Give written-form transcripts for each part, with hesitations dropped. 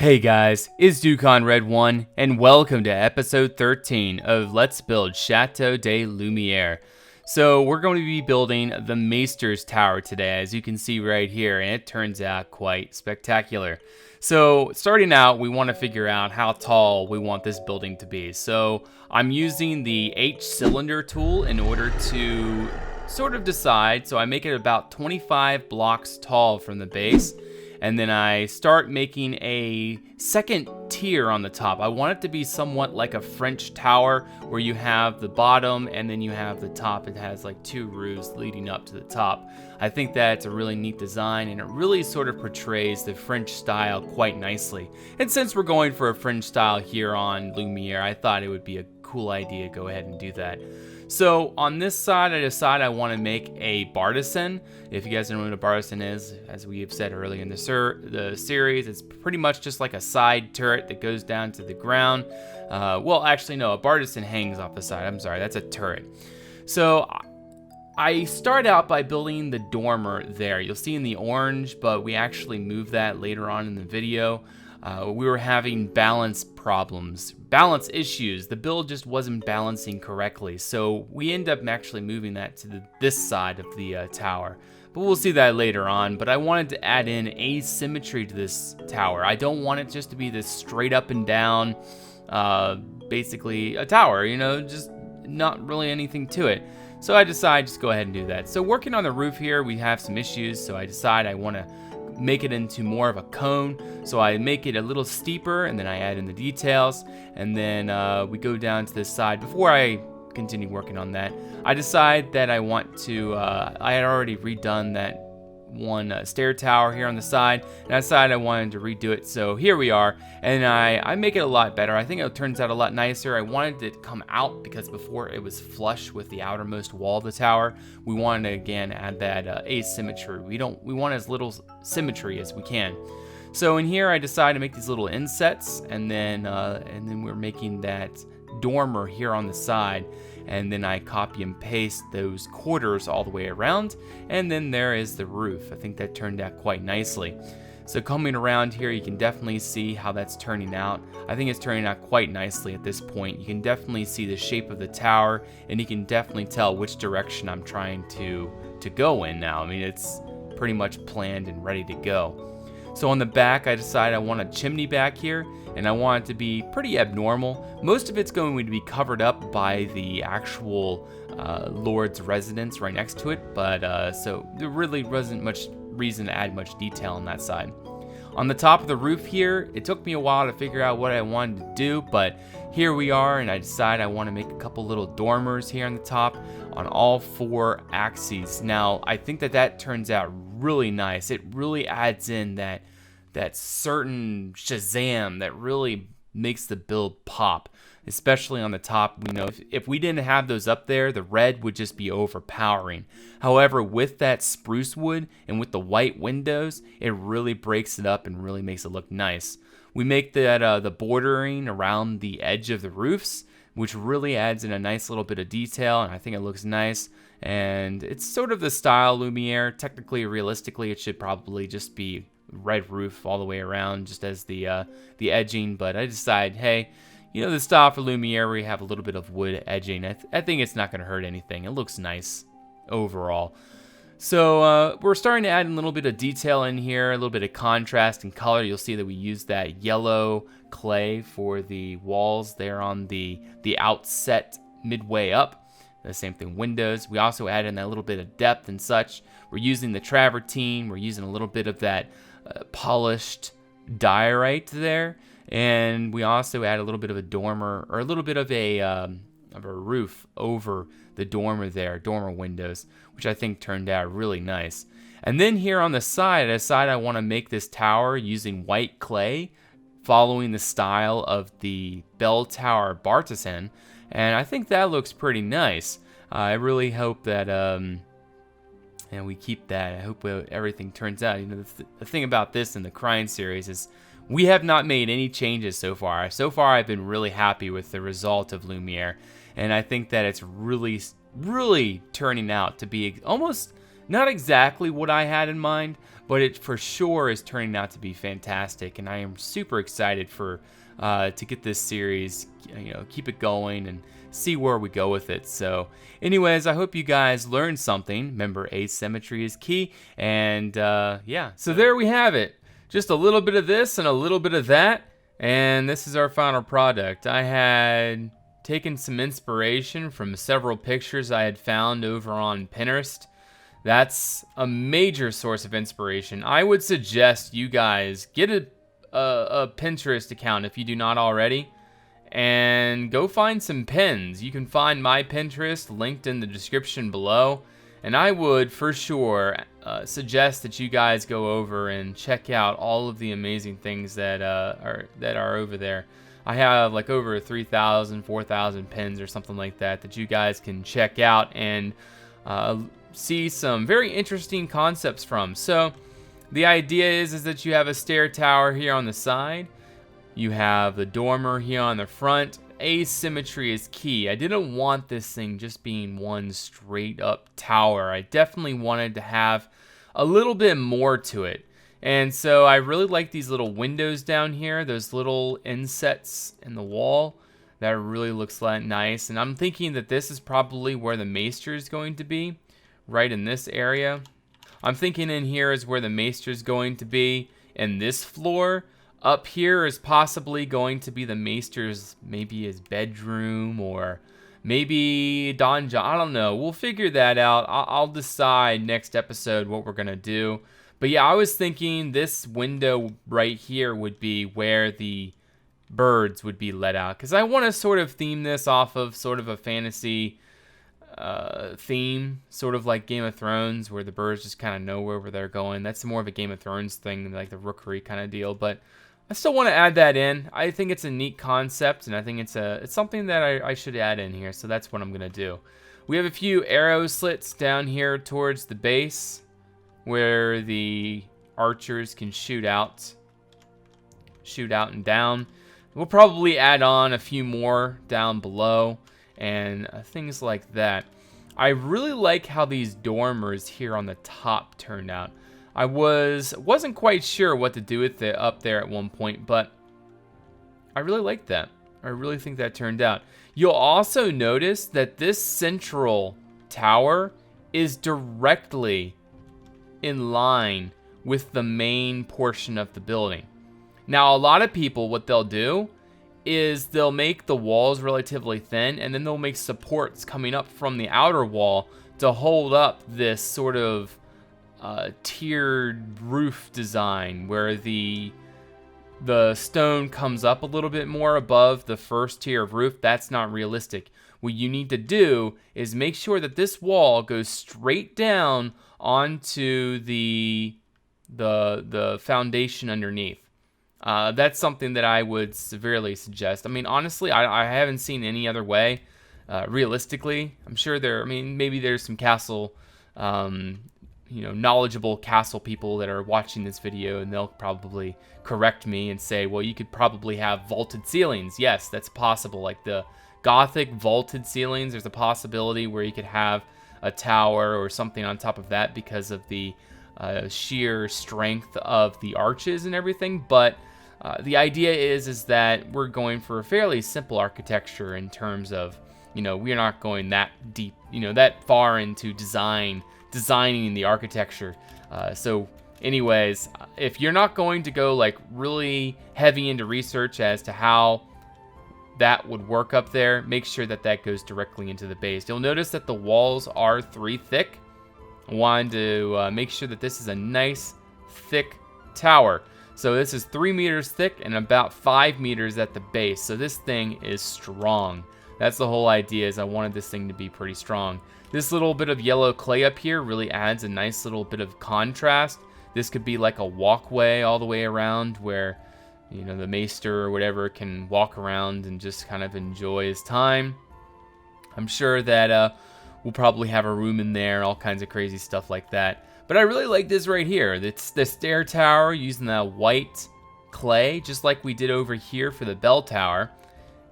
Hey guys, it's DuconRed1, and welcome to episode 13 of Let's Build Chateau de Lumière. So we're going to be building the Maester's Tower today, as you can see right here, and it turns out quite spectacular. So starting out, we want to figure out how tall we want this building to be. So I'm using the H-cylinder tool in order to sort of decide. So I make it about 25 blocks tall from the base. And then I start making a second tier on the top. I want it to be somewhat like a French tower where you have the bottom and then you have the top. It has like two roofs leading up to the top. I think that's a really neat design, and it really sort of portrays the French style quite nicely. And since we're going for a French style here on Lumiere, I thought it would be a cool idea to go ahead and do that. So on this side, I decide I want to make a bartizan. If you guys don't know what a bartizan is, as we have said earlier in the series, it's pretty much just like a side turret that goes down to the ground. Well, actually, no, a bartizan hangs off the side. I'm sorry, that's a turret. So I start out by building the dormer there. You'll see in the orange, but we actually move that later on in the video. We were having balance issues. The build just wasn't balancing correctly, so we end up actually moving that to this side of the tower. But we'll see that later on. But I wanted to add in asymmetry to this tower. I don't want it just to be this straight up and down, basically a tower, you know, just not really anything to it. So I decide just go ahead and do that. So working on the roof here, we have some issues, so I decide I want to make it into more of a cone. So I make it a little steeper, and then I add in the details, and then we go down to this side. Before I continue working on that, I decide that I want to, I had already redone that one stair tower here on the side, and I decided I wanted to redo it. So here we are, and I make it a lot better. I think it turns out a lot nicer. I wanted it to come out because before it was flush with the outermost wall of the tower. We wanted to again add that asymmetry. We want as little symmetry as we can. So in here I decided to make these little insets, and then we're making that dormer here on the side, and then I copy and paste those quarters all the way around, and then there is the roof. I think that turned out quite nicely. So coming around here, you can definitely see how that's turning out. I think it's turning out quite nicely at this point. You can definitely see the shape of the tower, and you can definitely tell which direction I'm trying to go in now. I mean, it's pretty much planned and ready to go. So on the back, I decided I want a chimney back here, and I want it to be pretty abnormal. Most of it's going to be covered up by the actual Lord's residence right next to it, but so there really wasn't much reason to add much detail on that side. On the top of the roof here, it took me a while to figure out what I wanted to do, but here we are, and I decided I want to make a couple little dormers here on the top on all four axes. Now, I think that turns out really nice. It really adds in that certain Shazam that really makes the build pop, especially on the top. We know if we didn't have those up there, the red would just be overpowering. However, with that spruce wood and with the white windows, it really breaks it up and really makes it look nice. We make that the bordering around the edge of the roofs, which really adds in a nice little bit of detail, and I think it looks nice. And it's sort of the style Lumiere. Technically, realistically, it should probably just be red roof all the way around, just as the edging. But I decide, hey, you know, the style for Lumiere, we have a little bit of wood edging. I think it's not going to hurt anything. It looks nice overall. So we're starting to add a little bit of detail in here, a little bit of contrast and color. You'll see that we use that yellow clay for the walls there on the outset midway up. The same thing, windows. We also add in that little bit of depth and such. We're using the travertine. We're using a little bit of that polished diorite there. And we also add a little bit of a dormer, or a little bit of a roof over the dormer there, dormer windows, which I think turned out really nice. And then here on the side, I decided I want to make this tower using white clay, following the style of the bell tower bartizan, and I think that looks pretty nice. I really hope that and we keep that. I hope everything turns out. You know, the thing about this in the Crying series is we have not made any changes so far. So far, I've been really happy with the result of Lumiere, and I think that it's really turning out to be almost not exactly what I had in mind, but it for sure is turning out to be fantastic, and I am super excited for to get this series, keep it going and see where we go with it. So anyways, I hope you guys learned something. Remember, asymmetry is key, and yeah, so there we have it. Just a little bit of this and a little bit of that, and this is our final product. I had taken some inspiration from several pictures I had found over on Pinterest. That's a major source of inspiration. I would suggest you guys get a Pinterest account if you do not already, and go find some pins. You can find my Pinterest linked in the description below, and I would for sure suggest that you guys go over and check out all of the amazing things that are over there. I have like over 3,000, 4,000 pins or something like that you guys can check out and see some very interesting concepts from. So the idea is that you have a stair tower here on the side. You have the dormer here on the front. Asymmetry is key. I didn't want this thing just being one straight up tower. I definitely wanted to have a little bit more to it. And so I really like these little windows down here, those little insets in the wall. That really looks nice. And I'm thinking that this is probably where the Maester is going to be, right in this area. I'm thinking in here is where the Maester is going to be, and this floor up here is possibly going to be the Maester's, maybe his bedroom, or maybe donjon. I don't know. We'll figure that out. I'll decide next episode what we're gonna do. But yeah, I was thinking this window right here would be where the birds would be let out, because I want to sort of theme this off of sort of a fantasy theme, sort of like Game of Thrones, where the birds just kind of know where they're going. That's more of a Game of Thrones thing, like the rookery kind of deal, but I still want to add that in. I think it's a neat concept, and I think it's something that I should add in here, so that's what I'm gonna do. We have a few arrow slits down here towards the base where the archers can shoot out and down. We'll probably add on a few more down below and things like that. I really like how these dormers here on the top turned out. I wasn't quite sure what to do with it up there at one point, but I really like that. I really think that turned out. You'll also notice that this central tower is directly in line with the main portion of the building. Now, a lot of people, what they'll do is they'll make the walls relatively thin, and then they'll make supports coming up from the outer wall to hold up this sort of tiered roof design where the stone comes up a little bit more above the first tier of roof. That's not realistic. What you need to do is make sure that this wall goes straight down onto the foundation underneath. That's something that I would severely suggest. I mean, honestly, I haven't seen any other way. Realistically, I'm sure maybe there's some castle, knowledgeable castle people that are watching this video, and they'll probably correct me and say, well, you could probably have vaulted ceilings. Yes, that's possible. Like the Gothic vaulted ceilings, there's a possibility where you could have a tower or something on top of that because of the sheer strength of the arches and everything. But the idea is that we're going for a fairly simple architecture in terms of, we're not going that deep, that far into designing the architecture. So anyways, if you're not going to go like really heavy into research as to how that would work up there, make sure that goes directly into the base. You'll notice that the walls are 3 thick. I wanted to make sure that this is a nice thick tower. So this is 3 meters thick and about 5 meters at the base. So this thing is strong. That's the whole idea, is I wanted this thing to be pretty strong. This little bit of yellow clay up here really adds a nice little bit of contrast. This could be like a walkway all the way around where, the Maester or whatever can walk around and just kind of enjoy his time. I'm sure that we'll probably have a room in there, all kinds of crazy stuff like that. But I really like this right here. It's the stair tower using that white clay, just like we did over here for the bell tower.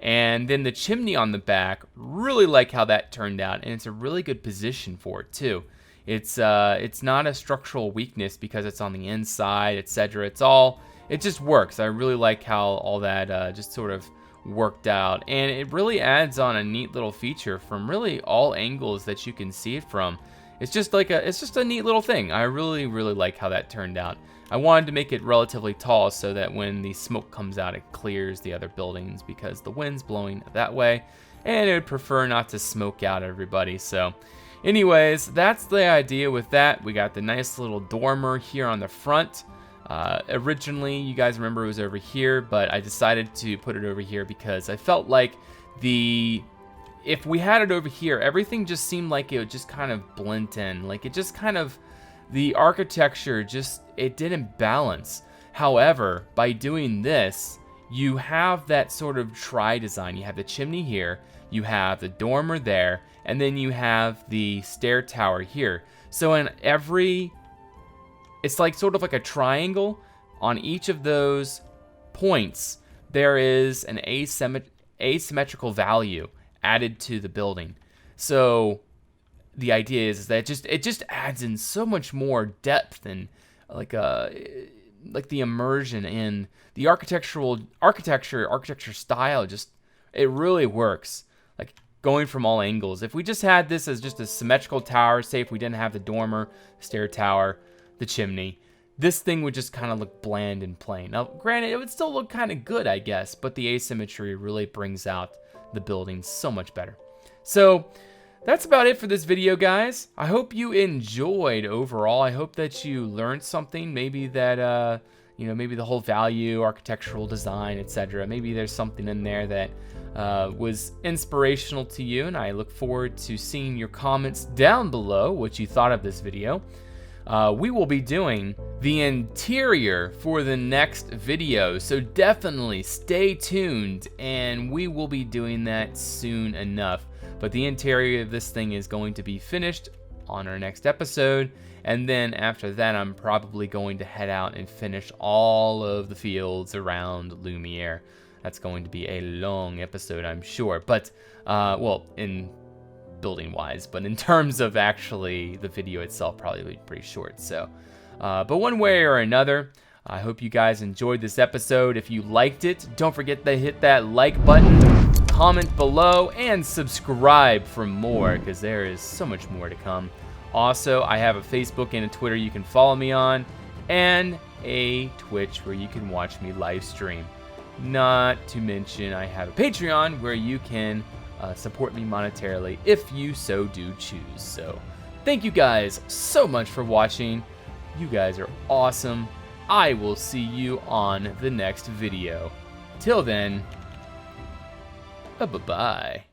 And then the chimney on the back, really like how that turned out. And it's a really good position for it too. It's not a structural weakness because it's on the inside, etc. It just works. I really like how all that just sort of worked out, and it really adds on a neat little feature from really all angles that you can see it from. It's just a neat little thing. I really like how that turned out. I wanted to make it relatively tall so that when the smoke comes out, it clears the other buildings because the wind's blowing that way, and it would prefer not to smoke out everybody. So anyways, that's the idea with that. We got the nice little dormer here on the front. Originally, you guys remember it was over here, but I decided to put it over here because I felt like if we had it over here, everything just seemed like it would just kind of blend in. Like it just kind of, the architecture it didn't balance. However, by doing this, you have that sort of tri-design. You have the chimney here, you have the dormer there, and then you have the stair tower here. So in it's like sort of like a triangle. On each of those points, there is an asymmetrical value added to the building. So the idea is that it just adds in so much more depth and like the immersion in the architecture style. It really works. Like going from all angles. If we just had this as just a symmetrical tower, say if we didn't have the dormer, stair tower, the chimney, this thing would just kind of look bland and plain. Now, granted, it would still look kind of good, I guess, but the asymmetry really brings out the building so much better. So that's about it for this video, guys. I hope you enjoyed overall. I hope that you learned something. Maybe that maybe the whole value, architectural design, etc. Maybe there's something in there that was inspirational to you, and I look forward to seeing your comments down below what you thought of this video. We will be doing the interior for the next video, so definitely stay tuned, and we will be doing that soon enough. But the interior of this thing is going to be finished on our next episode, and then after that I'm probably going to head out and finish all of the fields around Lumiere. That's going to be a long episode, I'm sure, but well, in building wise, but in terms of actually the video itself, probably be pretty short. So but one way or another, I hope you guys enjoyed this episode. If you liked it, don't forget to hit that like button, comment below, and subscribe for more, because there is so much more to come. Also, I have a Facebook and a Twitter you can follow me on, and a Twitch where you can watch me live stream. Not to mention, I have a Patreon where you can support me monetarily if you so do choose. So thank you guys so much for watching. You guys are awesome. I will see you on the next video. Till then, bye-bye.